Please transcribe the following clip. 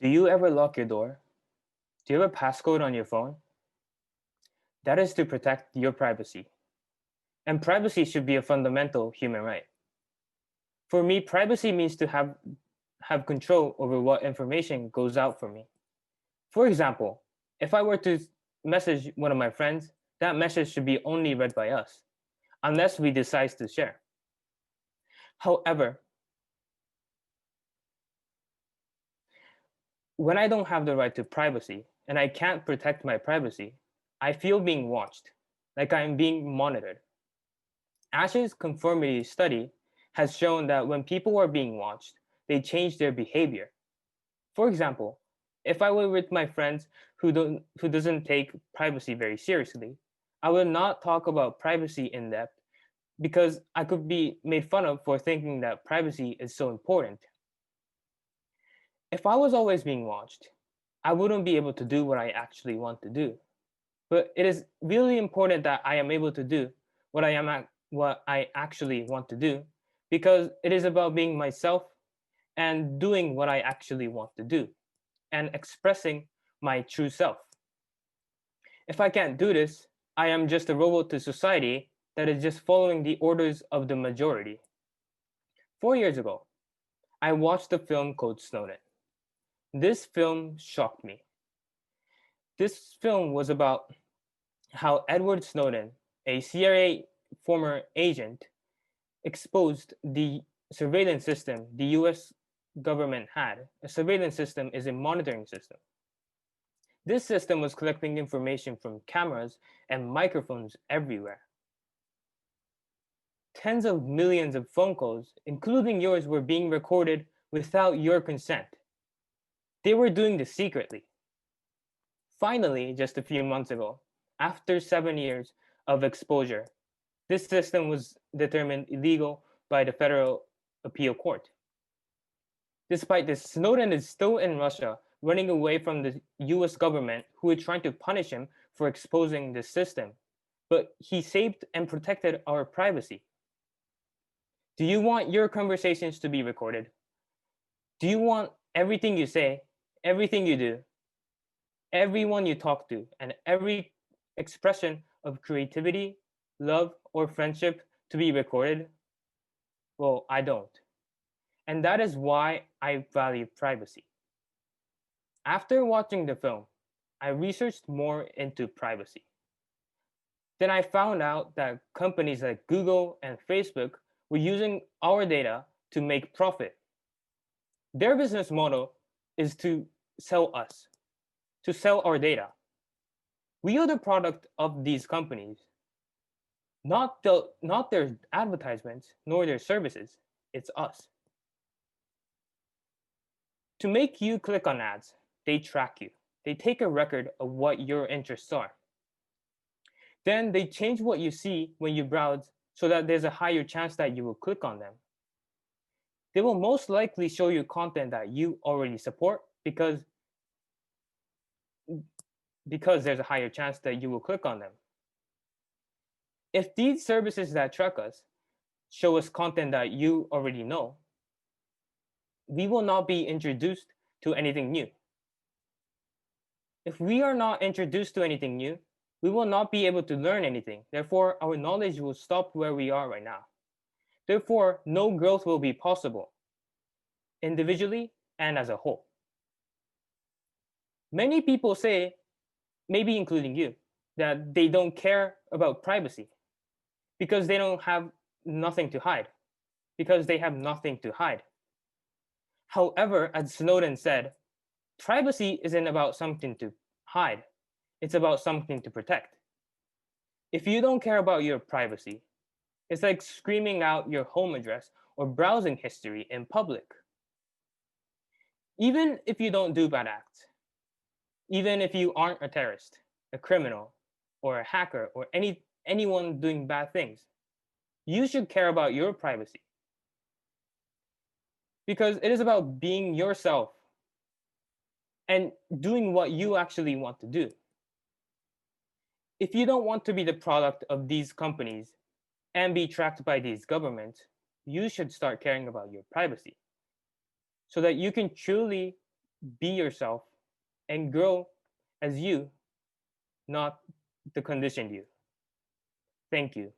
Do you ever lock your door? Do you have a passcode on your phone? That is to protect your privacy. And privacy should be a fundamental human right. For me, privacy means to have control over what information goes out for me. For example, if I were to message one of my friends, that message should be only read by us, unless we decide to share. However, when I don't have the right to privacy and I can't protect my privacy, I feel being watched, like I am being monitored. Ash's conformity study has shown that when people are being watched, they change their behavior. For example, if I were with my friends who doesn't take privacy very seriously, I will not talk about privacy in depth because I could be made fun of for thinking that privacy is so important. If I was always being watched, I wouldn't be able to do what I actually want to do. But it is really important that I am able to do what I actually want to do because it is about being myself and doing what I actually want to do and expressing my true self. If I can't do this, I am just a robot to society that is just following the orders of the majority. 4 years ago, I watched a film called Snowden. This film shocked me. This film was about how Edward Snowden, a CIA former agent, exposed the surveillance system the US government had. A surveillance system is a monitoring system. This system was collecting information from cameras and microphones everywhere. Tens of millions of phone calls, including yours, were being recorded without your consent. They were doing this secretly. Finally, just a few months ago, after 7 years of exposure, this system was determined illegal by the Federal Appeal Court. Despite this, Snowden is still in Russia, running away from the US government who is trying to punish him for exposing this system. But he saved and protected our privacy. Do you want your conversations to be recorded? Do you want everything you say, everything you do, everyone you talk to, and every expression of creativity, love, or friendship to be recorded? Well, I don't. And that is why I value privacy. After watching the film, I researched more into privacy. Then I found out that companies like Google and Facebook were using our data to make profit. Their business model is to sell us, to sell our data. We are the product of these companies, not their advertisements nor their services. It's us. To make you click on ads, they track you. They take a record of what your interests are. Then they change what you see when you browse so that there's a higher chance that you will click on them. They will most likely show you content that you already support because there's a higher chance that you will click on them. If these services that track us show us content that you already know, we will not be introduced to anything new. If we are not introduced to anything new, we will not be able to learn anything. Therefore, our knowledge will stop where we are right now. Therefore, no growth will be possible, individually and as a whole. Many people say, maybe including you, that they don't care about privacy because they don't have nothing to hide, because they have nothing to hide. However, as Snowden said, privacy isn't about something to hide, it's about something to protect. If you don't care about your privacy, it's like screaming out your home address or browsing history in public. Even if you don't do bad acts, even if you aren't a terrorist, a criminal, or a hacker, or anyone doing bad things, you should care about your privacy. Because it is about being yourself and doing what you actually want to do. If you don't want to be the product of these companies and be tracked by these governments, you should start caring about your privacy so that you can truly be yourself, and grow as you, not the conditioned you. Thank you.